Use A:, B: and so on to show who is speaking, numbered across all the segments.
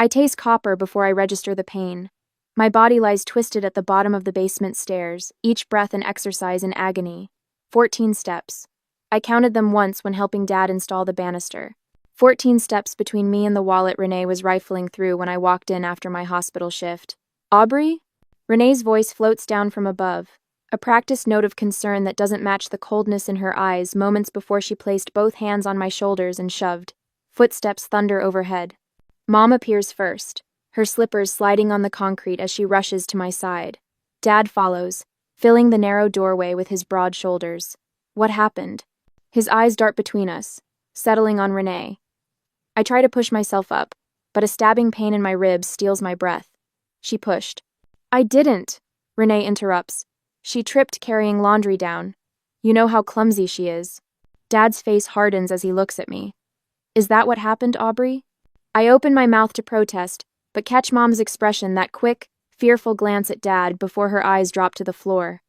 A: I taste copper before I register the pain. My body lies twisted at the bottom of the basement stairs, each breath an exercise in agony. 14 steps. I counted them once when helping Dad install the banister. 14 steps between me and the wallet Renee was rifling through when I walked in after my hospital shift. Aubrey? Renee's voice floats down from above, a practiced note of concern that doesn't match the coldness in her eyes moments before she placed both hands on my shoulders and shoved. Footsteps thunder overhead. Mom appears first, her slippers sliding on the concrete as she rushes to my side. Dad follows, filling the narrow doorway with his broad shoulders. What happened? His eyes dart between us, settling on Renee. I try to push myself up, but a stabbing pain in my ribs steals my breath. She pushed. I didn't, Renee interrupts. She tripped carrying laundry down. You know how clumsy she is. Dad's face hardens as he looks at me. Is that what happened, Aubrey? I open my mouth to protest, but catch Mom's expression, that quick, fearful glance at Dad before her eyes drop to the floor.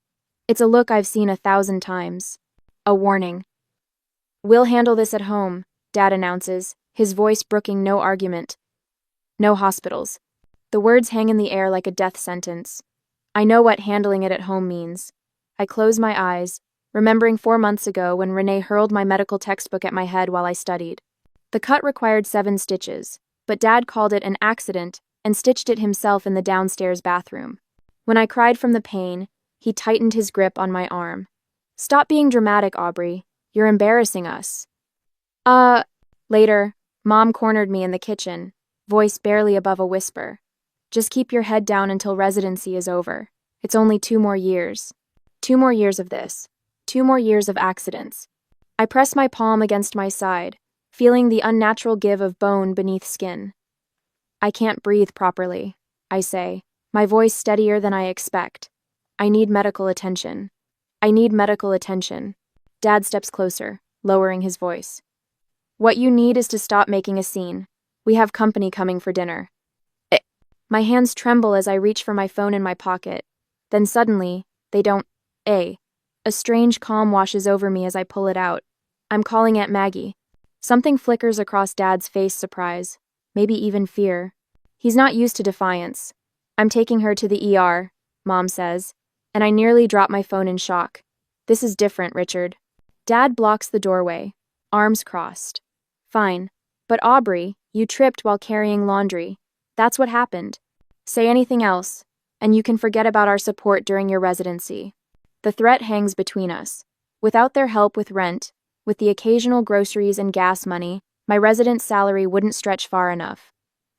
A: It's a look I've seen 1,000 times. A warning. We'll handle this at home, Dad announces, his voice brooking no argument. No hospitals. The words hang in the air like a death sentence. I know what handling it at home means. I close my eyes, remembering 4 months ago when Renee hurled my medical textbook at my head while I studied. The cut required 7 stitches, but Dad called it an accident and stitched it himself in the downstairs bathroom. When I cried from the pain, he tightened his grip on my arm. Stop being dramatic, Aubrey. You're embarrassing us. Later, Mom cornered me in the kitchen, voice barely above a whisper. Just keep your head down until residency is over. It's only 2 more years. 2 more years of this. 2 more years of accidents. I press my palm against my side, feeling the unnatural give of bone beneath skin. I can't breathe properly, I say, my voice steadier than I expect. I need medical attention. I need medical attention. Dad steps closer, lowering his voice. What you need is to stop making a scene. We have company coming for dinner. My hands tremble as I reach for my phone in my pocket. Then suddenly, they don't. A strange calm washes over me as I pull it out. I'm calling Aunt Maggie. Something flickers across Dad's face, surprise, maybe even fear. He's not used to defiance. I'm taking her to the ER, Mom says, and I nearly drop my phone in shock. This is different, Richard. Dad blocks the doorway, arms crossed. Fine, but Aubrey, you tripped while carrying laundry. That's what happened. Say anything else, and you can forget about our support during your residency. The threat hangs between us. Without their help with rent, with the occasional groceries and gas money, my residence salary wouldn't stretch far enough.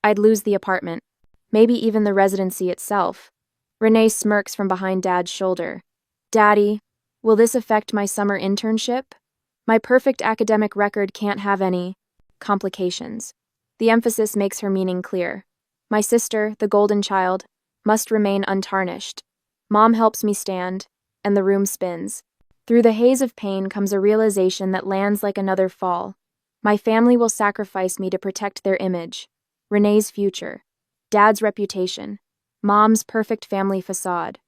A: I'd lose the apartment, maybe even the residency itself. Renee smirks from behind Dad's shoulder. Daddy, will this affect my summer internship? My perfect academic record can't have any complications. The emphasis makes her meaning clear. My sister, the golden child, must remain untarnished. Mom helps me stand, and the room spins. Through the haze of pain comes a realization that lands like another fall. My family will sacrifice me to protect their image, Renee's future, Dad's reputation, Mom's perfect family facade.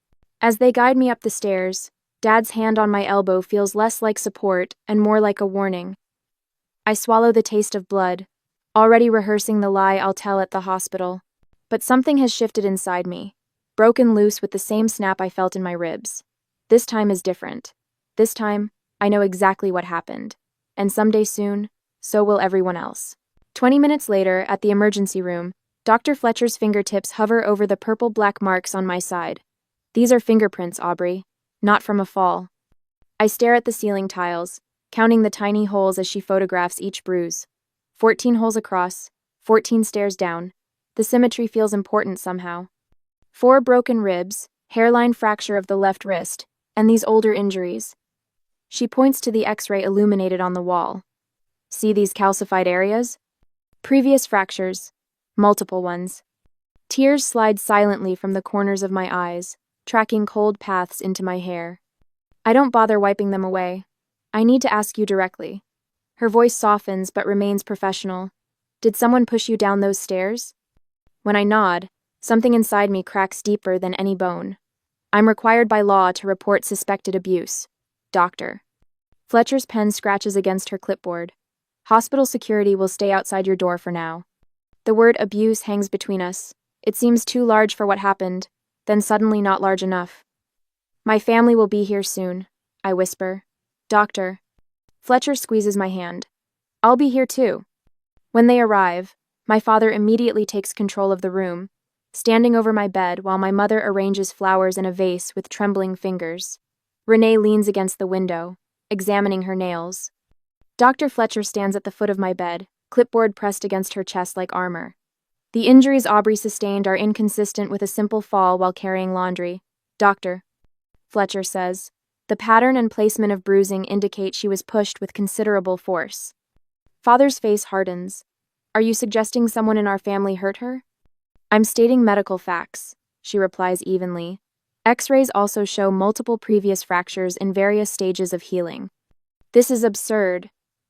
A: As they guide me up the stairs, Dad's hand on my elbow feels less like support and more like a warning. I swallow the taste of blood, already rehearsing the lie I'll tell at the hospital. But something has shifted inside me, broken loose with the same snap I felt in my ribs. This time is different. This time, I know exactly what happened. And someday soon, so will everyone else. 20 minutes later, at the emergency room, Dr. Fletcher's fingertips hover over the purple-black marks on my side. These are fingerprints, Aubrey, not from a fall. I stare at the ceiling tiles, counting the tiny holes as she photographs each bruise. 14 holes across, 14 stairs down. The symmetry feels important somehow. 4 broken ribs, hairline fracture of the left wrist, and these older injuries. She points to the X-ray illuminated on the wall. See these calcified areas? Previous fractures. Multiple ones. Tears slide silently from the corners of my eyes, tracking cold paths into my hair. I don't bother wiping them away. I need to ask you directly. Her voice softens but remains professional. Did someone push you down those stairs? When I nod, something inside me cracks deeper than any bone. I'm required by law to report suspected abuse. Doctor. Fletcher's pen scratches against her clipboard. Hospital security will stay outside your door for now. The word abuse hangs between us. It seems too large for what happened, then suddenly not large enough. My family will be here soon, I whisper. Doctor. Fletcher squeezes my hand. I'll be here too. When they arrive, my father immediately takes control of the room, standing over my bed while my mother arranges flowers in a vase with trembling fingers. Renee leans against the window, examining her nails. Dr. Fletcher stands at the foot of my bed, clipboard pressed against her chest like armor. The injuries Aubrey sustained are inconsistent with a simple fall while carrying laundry. Doctor, Fletcher says. The pattern and placement of bruising indicate she was pushed with considerable force. Father's face hardens. Are you suggesting someone in our family hurt her? I'm stating medical facts, she replies evenly. X-rays also show multiple previous fractures in various stages of healing. This is absurd.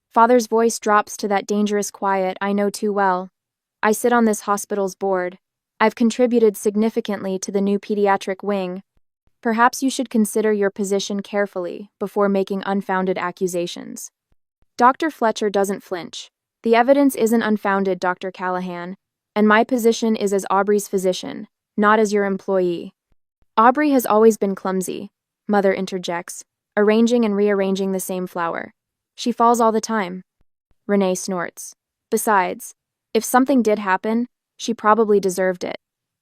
A: Father's voice drops to that dangerous quiet I know too well. I sit on this hospital's board. I've contributed significantly to the new pediatric wing. Perhaps you should consider your position carefully before making unfounded accusations. Dr. Fletcher doesn't flinch. The evidence isn't unfounded, Dr. Callahan, and my position is as Aubrey's physician, not as your employee. Aubrey has always been clumsy, Mother interjects, arranging and rearranging the same flower. She falls all the time. Renee snorts. Besides, if something did happen, she probably deserved it.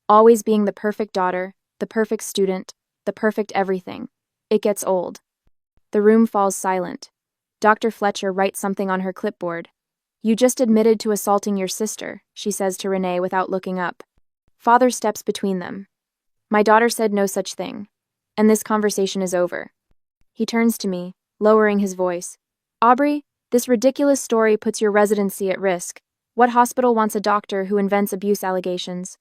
A: Always being the perfect daughter, the perfect student, the perfect everything. It gets old. The room falls silent. Dr. Fletcher writes something on her clipboard. You just admitted to assaulting your sister, she says to Renee without looking up. Father steps between them. My daughter said no such thing. And this conversation is over. He turns to me, lowering his voice. Aubrey, this ridiculous story puts your residency at risk. What hospital wants a doctor who invents abuse allegations?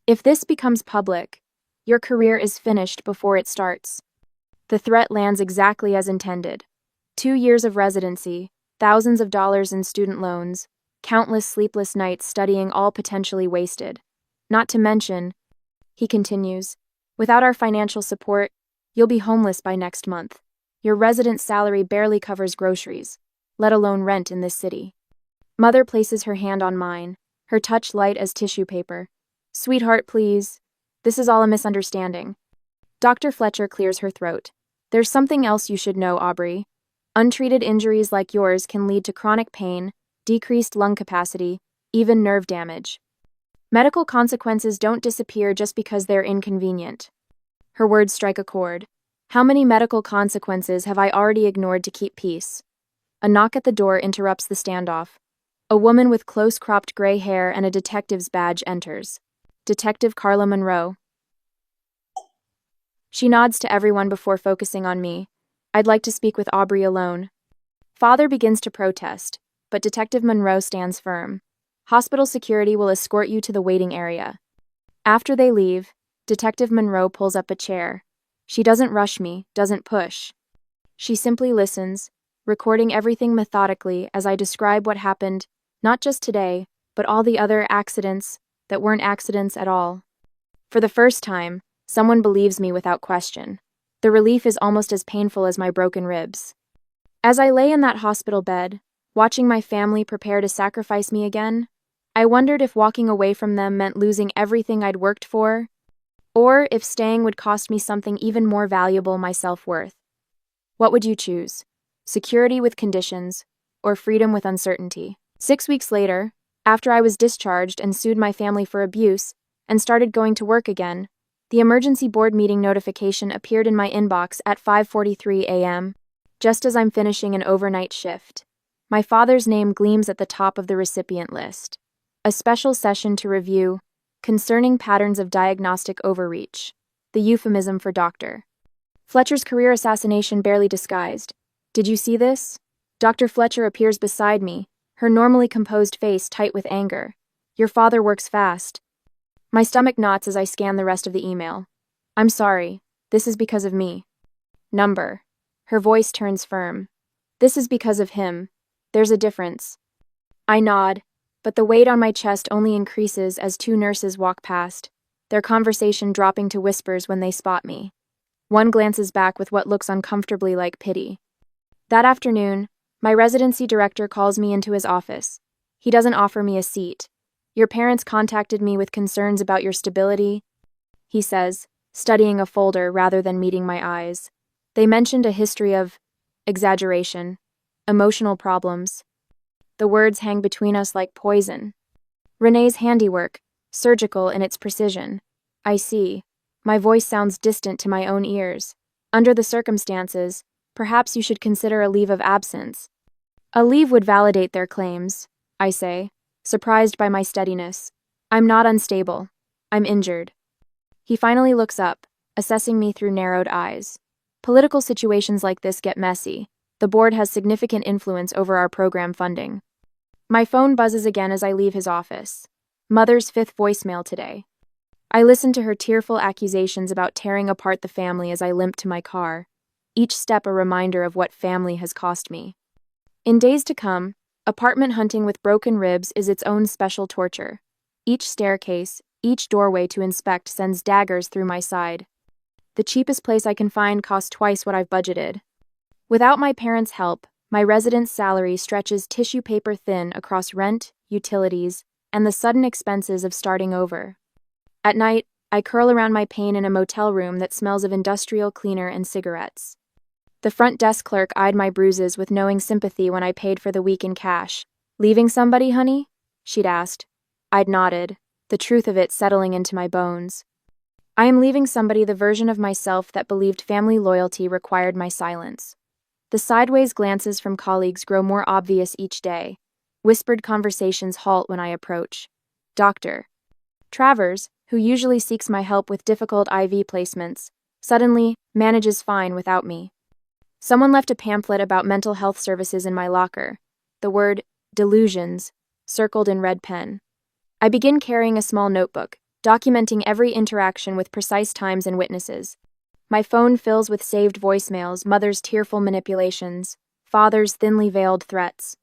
A: If this becomes public, your career is finished before it starts. The threat lands exactly as intended. 2 years of residency, thousands of dollars in student loans, countless sleepless nights studying all potentially wasted. Not to mention, he continues, without our financial support, you'll be homeless by next month. Your residence salary barely covers groceries, let alone rent in this city. Mother places her hand on mine, her touch light as tissue paper. Sweetheart, please. This is all a misunderstanding. Dr. Fletcher clears her throat. There's something else you should know, Aubrey. Untreated injuries like yours can lead to chronic pain, decreased lung capacity, even nerve damage. Medical consequences don't disappear just because they're inconvenient. Her words strike a chord. How many medical consequences have I already ignored to keep peace? A knock at the door interrupts the standoff. A woman with close-cropped gray hair and a detective's badge enters. Detective Carla Monroe. She nods to everyone before focusing on me. I'd like to speak with Aubrey alone. Father begins to protest, but Detective Monroe stands firm. Hospital security will escort you to the waiting area. After they leave, Detective Monroe pulls up a chair. She doesn't rush me, doesn't push. She simply listens, recording everything methodically as I describe what happened, not just today, but all the other accidents that weren't accidents at all. For the first time, someone believes me without question. The relief is almost as painful as my broken ribs. As I lay in that hospital bed, watching my family prepare to sacrifice me again, I wondered if walking away from them meant losing everything I'd worked for, or if staying would cost me something even more valuable, my self-worth. What would you choose? Security with conditions, or freedom with uncertainty? 6 weeks later, after I was discharged and sued my family for abuse, and started going to work again, the emergency board meeting notification appeared in my inbox at 5:43 a.m., just as I'm finishing an overnight shift. My father's name gleams at the top of the recipient list. A special session to review, concerning patterns of diagnostic overreach, the euphemism for doctor. Fletcher's career assassination barely disguised. Did you see this? Dr. Fletcher appears beside me, her normally composed face tight with anger. Your father works fast. My stomach knots as I scan the rest of the email. I'm sorry. This is because of me. Number. Her voice turns firm. This is because of him. There's a difference. I nod, but the weight on my chest only increases as 2 nurses walk past, their conversation dropping to whispers when they spot me. One glances back with what looks uncomfortably like pity. That afternoon, my residency director calls me into his office. He doesn't offer me a seat. Your parents contacted me with concerns about your stability, he says, studying a folder rather than meeting my eyes. They mentioned a history of exaggeration, emotional problems. The words hang between us like poison. Renee's handiwork, surgical in its precision. I see. My voice sounds distant to my own ears. Under the circumstances, perhaps you should consider a leave of absence. A leave would validate their claims, I say, surprised by my steadiness. I'm not unstable. I'm injured. He finally looks up, assessing me through narrowed eyes. Political situations like this get messy. The board has significant influence over our program funding. My phone buzzes again as I leave his office. Mother's fifth voicemail today. I listen to her tearful accusations about tearing apart the family as I limp to my car, each step a reminder of what family has cost me. In days to come, apartment hunting with broken ribs is its own special torture. Each staircase, each doorway to inspect sends daggers through my side. The cheapest place I can find costs twice what I've budgeted. Without my parents' help, my resident's salary stretches tissue paper thin across rent, utilities, and the sudden expenses of starting over. At night, I curl around my pain in a motel room that smells of industrial cleaner and cigarettes. The front desk clerk eyed my bruises with knowing sympathy when I paid for the week in cash. "Leaving somebody, honey?" she'd asked. I'd nodded, the truth of it settling into my bones. I am leaving somebody the version of myself that believed family loyalty required my silence. The sideways glances from colleagues grow more obvious each day. Whispered conversations halt when I approach. Dr. Travers, who usually seeks my help with difficult IV placements, suddenly manages fine without me. Someone left a pamphlet about mental health services in my locker, the word delusions circled in red pen. I begin carrying a small notebook, documenting every interaction with precise times and witnesses. My phone fills with saved voicemails, mother's tearful manipulations, father's thinly veiled threats.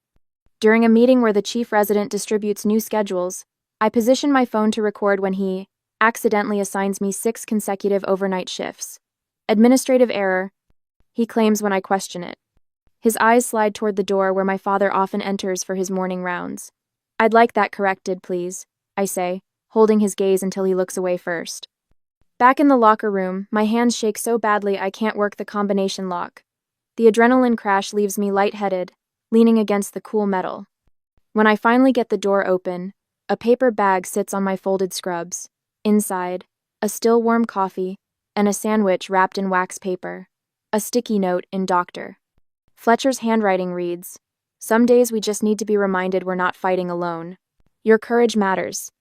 A: During a meeting where the chief resident distributes new schedules, I position my phone to record when he accidentally assigns me 6 consecutive overnight shifts. Administrative error, he claims when I question it. His eyes slide toward the door where my father often enters for his morning rounds. "I'd like that corrected, please," I say, holding his gaze until he looks away first. Back in the locker room, my hands shake so badly I can't work the combination lock. The adrenaline crash leaves me lightheaded, leaning against the cool metal. When I finally get the door open, a paper bag sits on my folded scrubs. Inside, a still warm coffee, and a sandwich wrapped in wax paper. A sticky note in Dr. Fletcher's handwriting reads, "Some days we just need to be reminded we're not fighting alone. Your courage matters."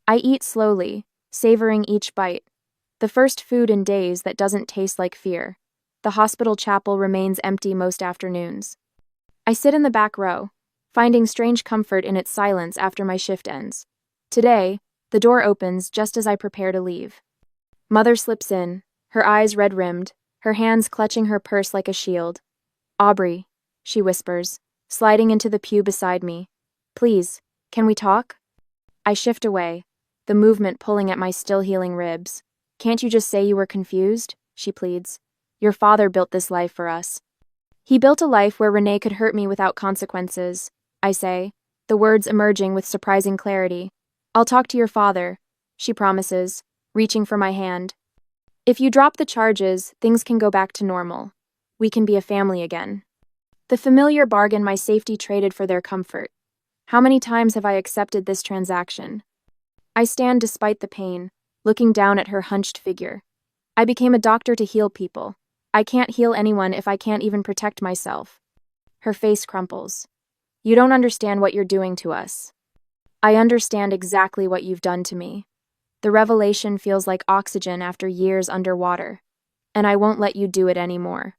A: I eat slowly, savoring each bite. The first food in days that doesn't taste like fear. The hospital chapel remains empty most afternoons. I sit in the back row, finding strange comfort in its silence after my shift ends. Today, the door opens just as I prepare to leave. Mother slips in, her eyes red-rimmed, her hands clutching her purse like a shield. "Aubrey," she whispers, sliding into the pew beside me. "Please, can we talk?" I shift away, the movement pulling at my still-healing ribs. "Can't you just say you were confused?" she pleads. "Your father built this life for us." "He built a life where Renee could hurt me without consequences," I say, the words emerging with surprising clarity. "I'll talk to your father," she promises, reaching for my hand. "If you drop the charges, things can go back to normal. We can be a family again." The familiar bargain my safety traded for their comfort. How many times have I accepted this transaction? I stand despite the pain, looking down at her hunched figure. I became a doctor to heal people. I can't heal anyone if I can't even protect myself. Her face crumples. "You don't understand what you're doing to us." "I understand exactly what you've done to me." The revelation feels like oxygen after years underwater. And I won't let you do it anymore.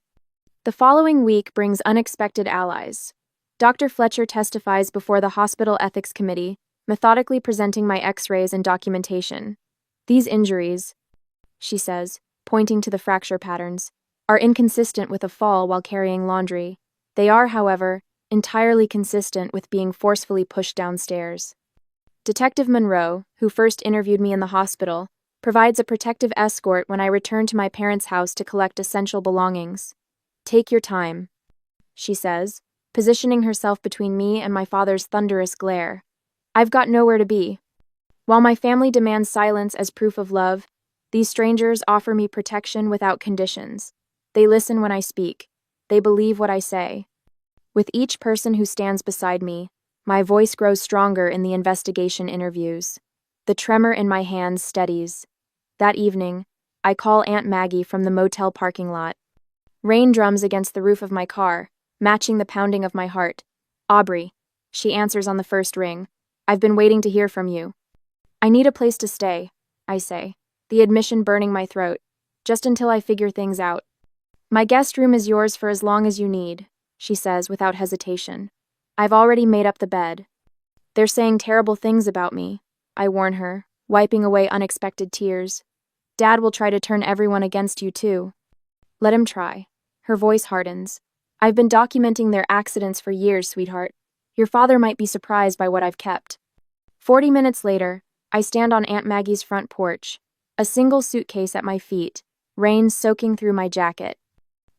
A: The following week brings unexpected allies. Dr. Fletcher testifies before the Hospital Ethics Committee, methodically presenting my x-rays and documentation. "These injuries," she says, pointing to the fracture patterns, "are inconsistent with a fall while carrying laundry. They are, however, entirely consistent with being forcefully pushed downstairs." Detective Monroe, who first interviewed me in the hospital, provides a protective escort when I return to my parents' house to collect essential belongings. "Take your time," she says, positioning herself between me and my father's thunderous glare. "I've got nowhere to be." While my family demands silence as proof of love, these strangers offer me protection without conditions. They listen when I speak. They believe what I say. With each person who stands beside me, my voice grows stronger in the investigation interviews. The tremor in my hands steadies. That evening, I call Aunt Maggie from the motel parking lot. Rain drums against the roof of my car, matching the pounding of my heart. Aubrey, she answers on the first ring. I've been waiting to hear from you. I need a place to stay, I say, the admission burning my throat, just until I figure things out. My guest room is yours for as long as you need, she says without hesitation. I've already made up the bed. They're saying terrible things about me, I warn her, wiping away unexpected tears. Dad will try to turn everyone against you too. Let him try. Her voice hardens. I've been documenting their accidents for years, sweetheart. Your father might be surprised by what I've kept. 40 minutes later, I stand on Aunt Maggie's front porch, a single suitcase at my feet, rain soaking through my jacket.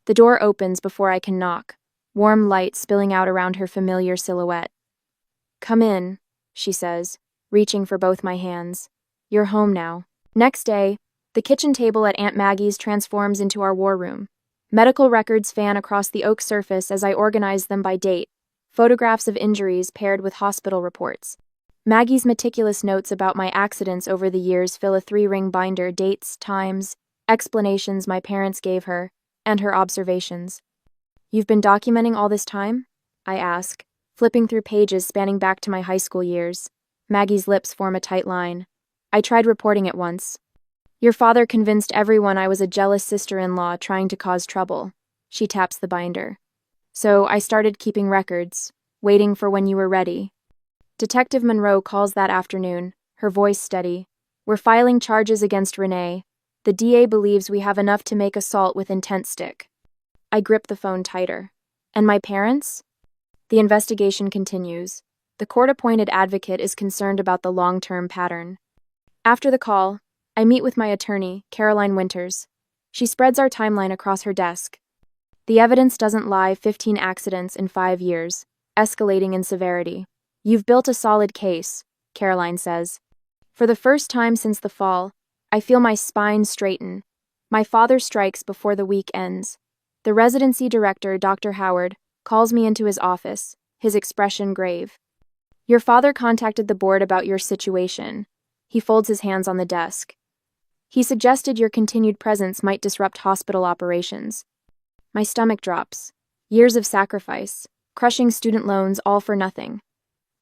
A: The door opens before I can knock, warm light spilling out around her familiar silhouette. Come in, she says, reaching for both my hands. You're home now. Next day, the kitchen table at Aunt Maggie's transforms into our war room. Medical records fan across the oak surface as I organize them by date, photographs of injuries paired with hospital reports. Maggie's meticulous notes about my accidents over the years fill a 3-ring binder: dates, times, explanations my parents gave her, and her observations. You've been documenting all this time? I ask, flipping through pages spanning back to my high school years. Maggie's lips form a tight line. I tried reporting it once. Your father convinced everyone I was a jealous sister-in-law trying to cause trouble. She taps the binder. So I started keeping records, waiting for when you were ready. Detective Monroe calls that afternoon, her voice steady. We're filing charges against Renee. The DA believes we have enough to make assault with intent stick. I grip the phone tighter. And my parents? The investigation continues. The court-appointed advocate is concerned about the long-term pattern. After the call, I meet with my attorney, Caroline Winters. She spreads our timeline across her desk. The evidence doesn't lie: 15 accidents in 5 years, escalating in severity. You've built a solid case, Caroline says. For the first time since the fall, I feel my spine straighten. My father strikes before the week ends. The residency director, Dr. Howard, calls me into his office, his expression grave. Your father contacted the board about your situation. He folds his hands on the desk. He suggested your continued presence might disrupt hospital operations. My stomach drops. Years of sacrifice, crushing student loans, all for nothing.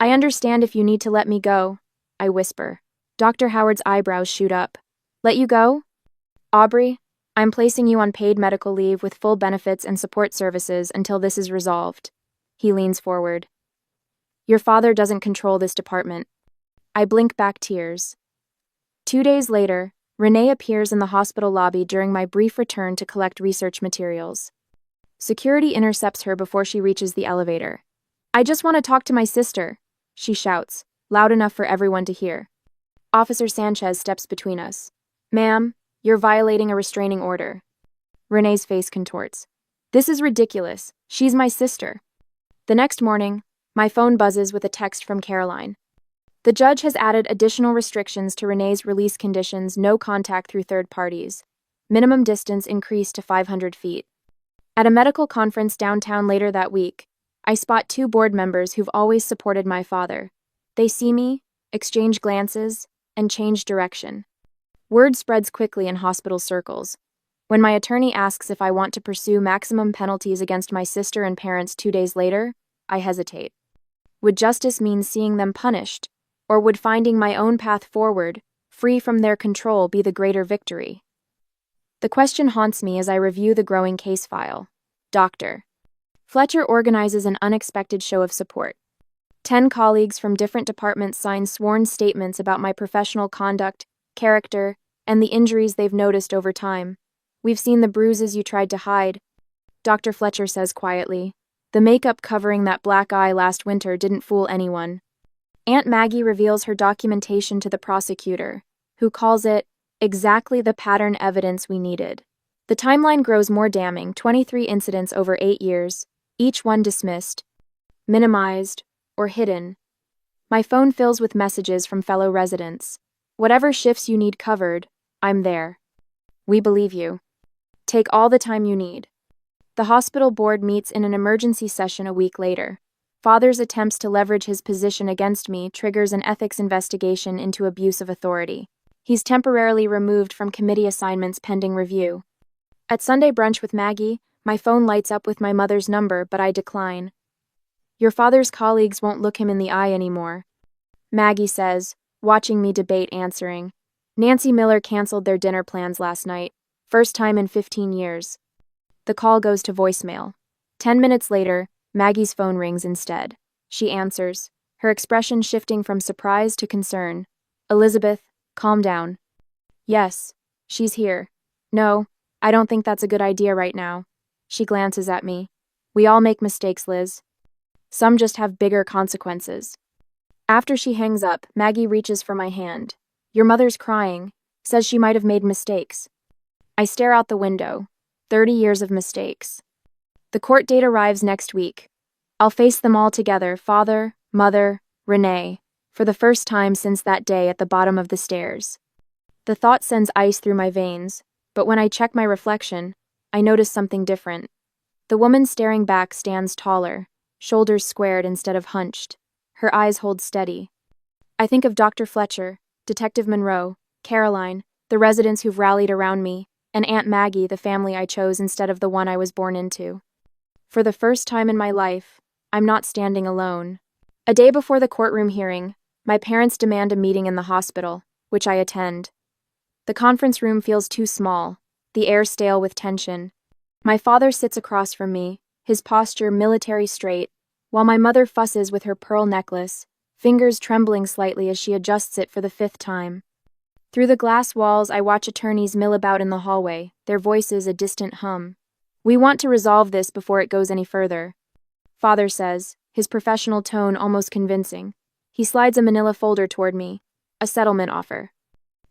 A: I understand if you need to let me go, I whisper. Dr. Howard's eyebrows shoot up. Let you go? Aubrey, I'm placing you on paid medical leave with full benefits and support services until this is resolved. He leans forward. Your father doesn't control this department. I blink back tears. 2 days later, Renee appears in the hospital lobby during my brief return to collect research materials. Security intercepts her before she reaches the elevator. I just want to talk to my sister, she shouts, loud enough for everyone to hear. Officer Sanchez steps between us. Ma'am, you're violating a restraining order. Renee's face contorts. This is ridiculous. She's my sister. The next morning, my phone buzzes with a text from Caroline. The judge has added additional restrictions to Renee's release conditions: no contact through third parties. Minimum distance increased to 500 feet. At a medical conference downtown later that week, I spot 2 board members who've always supported my father. They see me, exchange glances, and change direction. Word spreads quickly in hospital circles. When my attorney asks if I want to pursue maximum penalties against my sister and parents 2 days later, I hesitate. Would justice mean seeing them punished? Or would finding my own path forward, free from their control, be the greater victory? The question haunts me as I review the growing case file. Dr. Fletcher organizes an unexpected show of support. 10 colleagues from different departments sign sworn statements about my professional conduct, character, and the injuries they've noticed over time. We've seen the bruises you tried to hide, Dr. Fletcher says quietly. The makeup covering that black eye last winter didn't fool anyone. Aunt Maggie reveals her documentation to the prosecutor, who calls it exactly the pattern evidence we needed. The timeline grows more damning: 23 incidents over 8 years, each one dismissed, minimized, or hidden. My phone fills with messages from fellow residents. Whatever shifts you need covered, I'm there. We believe you. Take all the time you need. The hospital board meets in an emergency session a week later. Father's attempts to leverage his position against me triggers an ethics investigation into abuse of authority. He's temporarily removed from committee assignments pending review. At Sunday brunch with Maggie, my phone lights up with my mother's number, but I decline. Your father's colleagues won't look him in the eye anymore, Maggie says, watching me debate answering. Nancy Miller canceled their dinner plans last night, first time in 15 years. The call goes to voicemail. 10 minutes later, Maggie's phone rings instead. She answers, her expression shifting from surprise to concern. Elizabeth, calm down. Yes, she's here. No, I don't think that's a good idea right now. She glances at me. We all make mistakes, Liz. Some just have bigger consequences. After she hangs up, Maggie reaches for my hand. Your mother's crying, says she might have made mistakes. I stare out the window. 30 years of mistakes. The court date arrives next week. I'll face them all together, father, mother, Renee, for the first time since that day at the bottom of the stairs. The thought sends ice through my veins, but when I check my reflection, I notice something different. The woman staring back stands taller, shoulders squared instead of hunched. Her eyes hold steady. I think of Dr. Fletcher, Detective Monroe, Caroline, the residents who've rallied around me, and Aunt Maggie, the family I chose instead of the one I was born into. For the first time in my life, I'm not standing alone. A day before the courtroom hearing, my parents demand a meeting in the hospital, which I attend. The conference room feels too small, the air stale with tension. My father sits across from me, his posture military straight, while my mother fusses with her pearl necklace, fingers trembling slightly as she adjusts it for the 5th time. Through the glass walls, I watch attorneys mill about in the hallway, their voices a distant hum. We want to resolve this before it goes any further, Father says, his professional tone almost convincing. He slides a manila folder toward me, a settlement offer.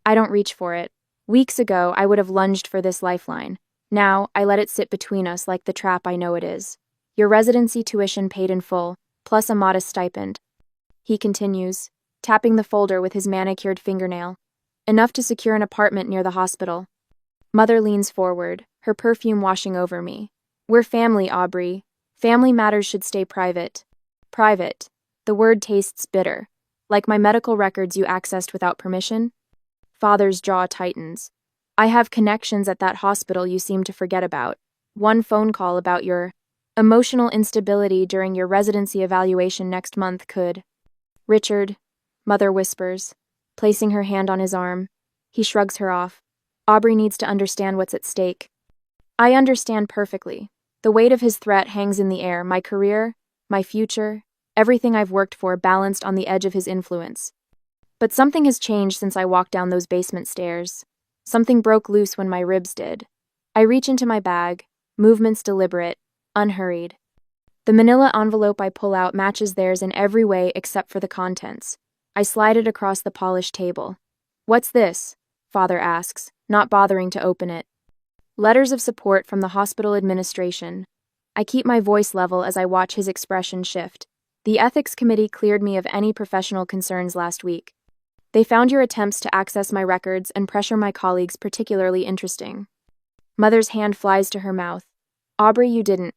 A: I don't reach for it. Weeks ago, I would have lunged for this lifeline. Now, I let it sit between us like the trap I know it is. Your residency tuition paid in full, plus a modest stipend. He continues, tapping the folder with his manicured fingernail. Enough to secure an apartment near the hospital. Mother leans forward, her perfume washing over me. We're family, Aubrey. Family matters should stay private. Private. The word tastes bitter. Like my medical records you accessed without permission? Father's jaw tightens. I have connections at that hospital you seem to forget about. One phone call about your emotional instability during your residency evaluation next month could. Richard, Mother whispers, placing her hand on his arm. He shrugs her off. Aubrey needs to understand what's at stake. I understand perfectly. The weight of his threat hangs in the air, my career, my future, everything I've worked for balanced on the edge of his influence. But something has changed since I walked down those basement stairs. Something broke loose when my ribs did. I reach into my bag, movements deliberate, unhurried. The manila envelope I pull out matches theirs in every way except for the contents. I slide it across the polished table. What's this? Father asks, not bothering to open it. Letters of support from the hospital administration. I keep my voice level as I watch his expression shift. The ethics committee cleared me of any professional concerns last week. They found your attempts to access my records and pressure my colleagues particularly interesting. Mother's hand flies to her mouth. Aubrey, you didn't.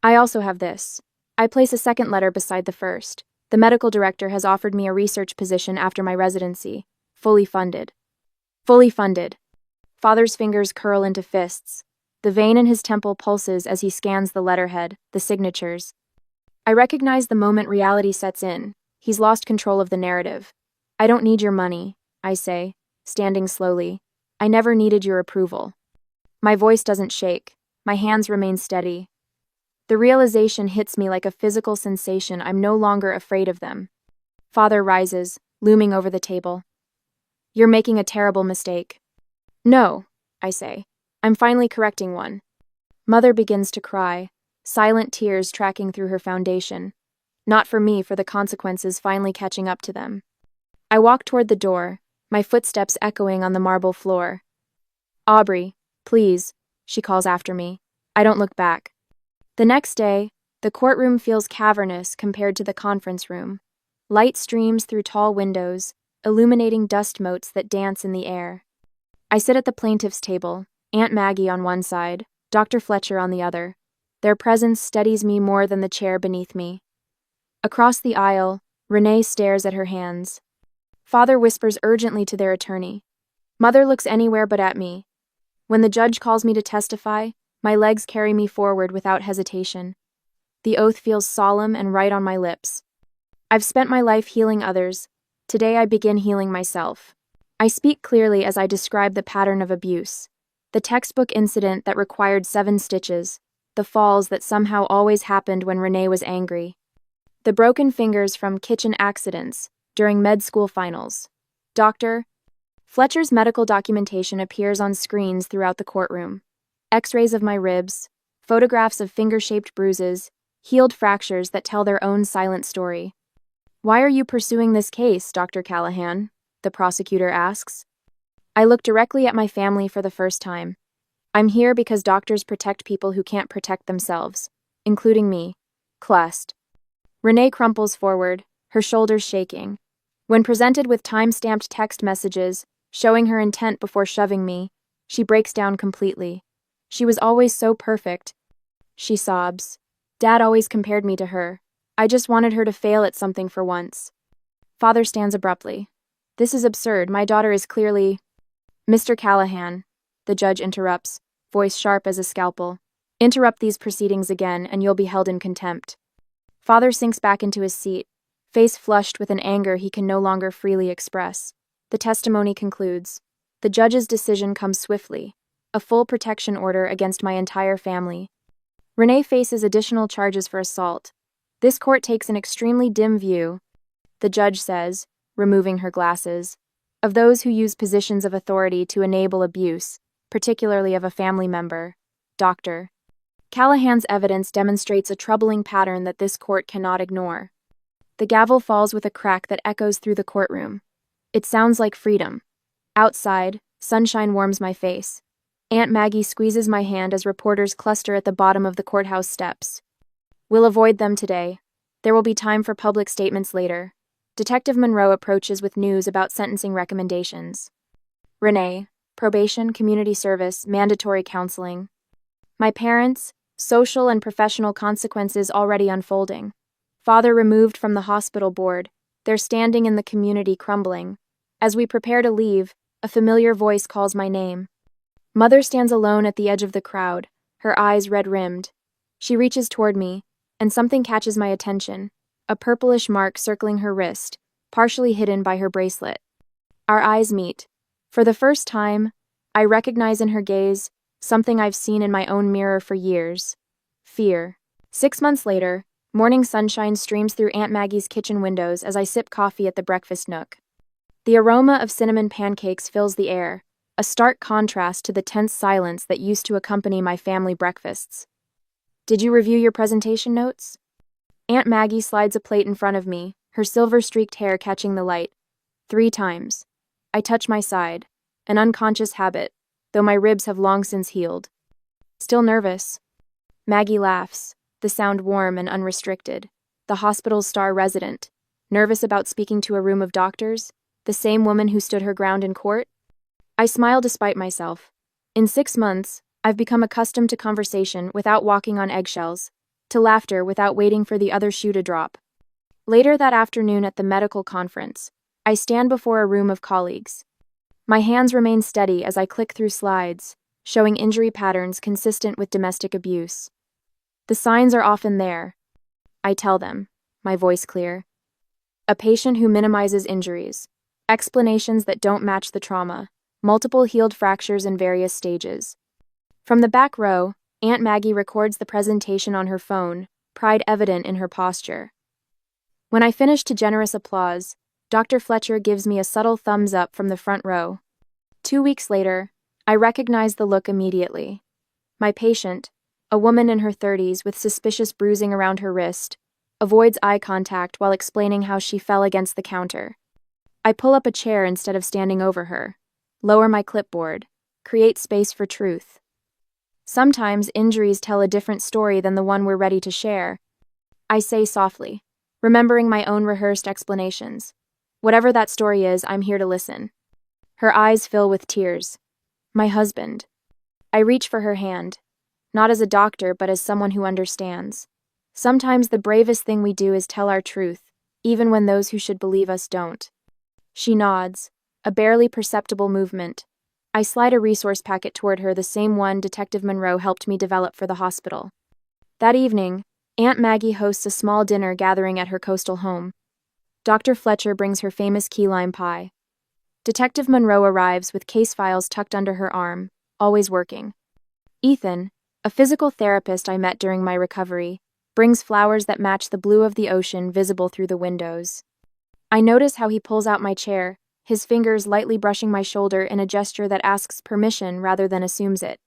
A: I also have this. I place a second letter beside the first. The medical director has offered me a research position after my residency. Fully funded. Fully funded. Father's fingers curl into fists. The vein in his temple pulses as he scans the letterhead, the signatures. I recognize the moment reality sets in. He's lost control of the narrative. I don't need your money, I say, standing slowly. I never needed your approval. My voice doesn't shake. My hands remain steady. The realization hits me like a physical sensation. I'm no longer afraid of them. Father rises, looming over the table. You're making a terrible mistake. No, I say. I'm finally correcting one. Mother begins to cry, silent tears tracking through her foundation. Not for me, for the consequences finally catching up to them. I walk toward the door, my footsteps echoing on the marble floor. Aubrey, please, she calls after me. I don't look back. The next day, the courtroom feels cavernous compared to the conference room. Light streams through tall windows, illuminating dust motes that dance in the air. I sit at the plaintiff's table, Aunt Maggie on one side, Dr. Fletcher on the other. Their presence steadies me more than the chair beneath me. Across the aisle, Renee stares at her hands. Father whispers urgently to their attorney. Mother looks anywhere but at me. When the judge calls me to testify, my legs carry me forward without hesitation. The oath feels solemn and right on my lips. I've spent my life healing others. Today I begin healing myself. I speak clearly as I describe the pattern of abuse. The textbook incident that required 7 stitches. The falls that somehow always happened when Renee was angry. The broken fingers from kitchen accidents during med school finals. Dr. Fletcher's medical documentation appears on screens throughout the courtroom. X-rays of my ribs, photographs of finger-shaped bruises, healed fractures that tell their own silent story. Why are you pursuing this case, Dr. Callahan? The prosecutor asks. I look directly at my family for the first time. I'm here because doctors protect people who can't protect themselves, including me. Clust. Renee crumples forward, her shoulders shaking. When presented with time-stamped text messages, showing her intent before shoving me, she breaks down completely. She was always so perfect. She sobs. Dad always compared me to her. I just wanted her to fail at something for once. Father stands abruptly. This is absurd. My daughter is clearly... Mr. Callahan, the judge interrupts, voice sharp as a scalpel. Interrupt these proceedings again, and you'll be held in contempt. Father sinks back into his seat, face flushed with an anger he can no longer freely express. The testimony concludes. The judge's decision comes swiftly. A full protection order against my entire family. Renee faces additional charges for assault. This court takes an extremely dim view, the judge says, removing her glasses, of those who use positions of authority to enable abuse, particularly of a family member. Dr. Callahan's evidence demonstrates a troubling pattern that this court cannot ignore. The gavel falls with a crack that echoes through the courtroom. It sounds like freedom. Outside, sunshine warms my face. Aunt Maggie squeezes my hand as reporters cluster at the bottom of the courthouse steps. We'll avoid them today. There will be time for public statements later. Detective Monroe approaches with news about sentencing recommendations. Renee, probation, community service, mandatory counseling. My parents, social and professional consequences already unfolding. Father removed from the hospital board, their standing in the community crumbling. As we prepare to leave, a familiar voice calls my name. Mother stands alone at the edge of the crowd, her eyes red-rimmed. She reaches toward me, and something catches my attention, a purplish mark circling her wrist, partially hidden by her bracelet. Our eyes meet. For the first time, I recognize in her gaze something I've seen in my own mirror for years. Fear. 6 months later, morning sunshine streams through Aunt Maggie's kitchen windows as I sip coffee at the breakfast nook. The aroma of cinnamon pancakes fills the air, a stark contrast to the tense silence that used to accompany my family breakfasts. Did you review your presentation notes? Aunt Maggie slides a plate in front of me, her silver-streaked hair catching the light. 3 times. I touch my side, an unconscious habit, though my ribs have long since healed. Still nervous. Maggie laughs, the sound warm and unrestricted. The hospital's star resident. Nervous about speaking to a room of doctors? The same woman who stood her ground in court? I smile despite myself. In 6 months, I've become accustomed to conversation without walking on eggshells, to laughter without waiting for the other shoe to drop. Later that afternoon at the medical conference, I stand before a room of colleagues. My hands remain steady as I click through slides, showing injury patterns consistent with domestic abuse. The signs are often there. I tell them, my voice clear. A patient who minimizes injuries. Explanations that don't match the trauma. Multiple healed fractures in various stages. From the back row, Aunt Maggie records the presentation on her phone, pride evident in her posture. When I finish to generous applause, Dr. Fletcher gives me a subtle thumbs up from the front row. 2 weeks later, I recognize the look immediately. My patient, a woman in her 30s with suspicious bruising around her wrist, avoids eye contact while explaining how she fell against the counter. I pull up a chair instead of standing over her, lower my clipboard, create space for truth. Sometimes injuries tell a different story than the one we're ready to share. I say softly, remembering my own rehearsed explanations. Whatever that story is, I'm here to listen. Her eyes fill with tears. My husband. I reach for her hand, not as a doctor, but as someone who understands. Sometimes the bravest thing we do is tell our truth, even when those who should believe us don't. She nods, a barely perceptible movement. I slide a resource packet toward her, the same one Detective Monroe helped me develop for the hospital. That evening, Aunt Maggie hosts a small dinner gathering at her coastal home. Dr. Fletcher brings her famous key lime pie. Detective Monroe arrives with case files tucked under her arm, always working. Ethan, a physical therapist I met during my recovery, brings flowers that match the blue of the ocean visible through the windows. I notice how he pulls out my chair, his fingers lightly brushing my shoulder in a gesture that asks permission rather than assumes it.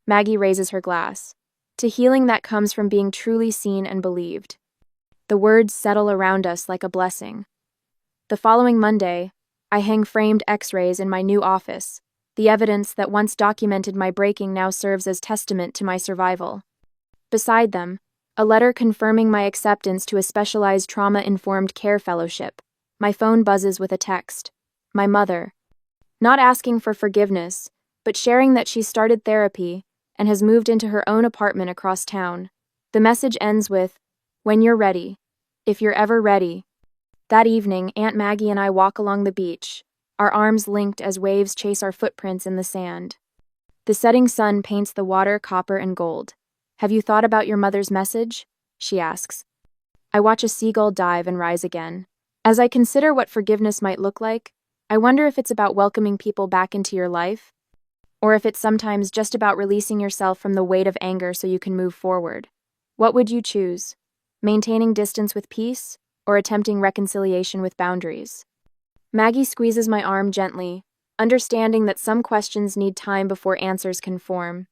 A: Maggie raises her glass. To healing that comes from being truly seen and believed. The words settle around us like a blessing. The following Monday, I hang framed X-rays in my new office. The evidence that once documented my breaking now serves as testament to my survival. Beside them, a letter confirming my acceptance to a specialized trauma-informed care fellowship. My phone buzzes with a text. My mother. Not asking for forgiveness, but sharing that she started therapy and has moved into her own apartment across town. The message ends with, "When you're ready. If you're ever ready." That evening, Aunt Maggie and I walk along the beach, our arms linked as waves chase our footprints in the sand. The setting sun paints the water copper and gold. "Have you thought about your mother's message?" she asks. I watch a seagull dive and rise again. As I consider what forgiveness might look like, I wonder if it's about welcoming people back into your life, or if it's sometimes just about releasing yourself from the weight of anger so you can move forward. What would you choose? Maintaining distance with peace, or attempting reconciliation with boundaries? Maggie squeezes my arm gently, understanding that some questions need time before answers can form.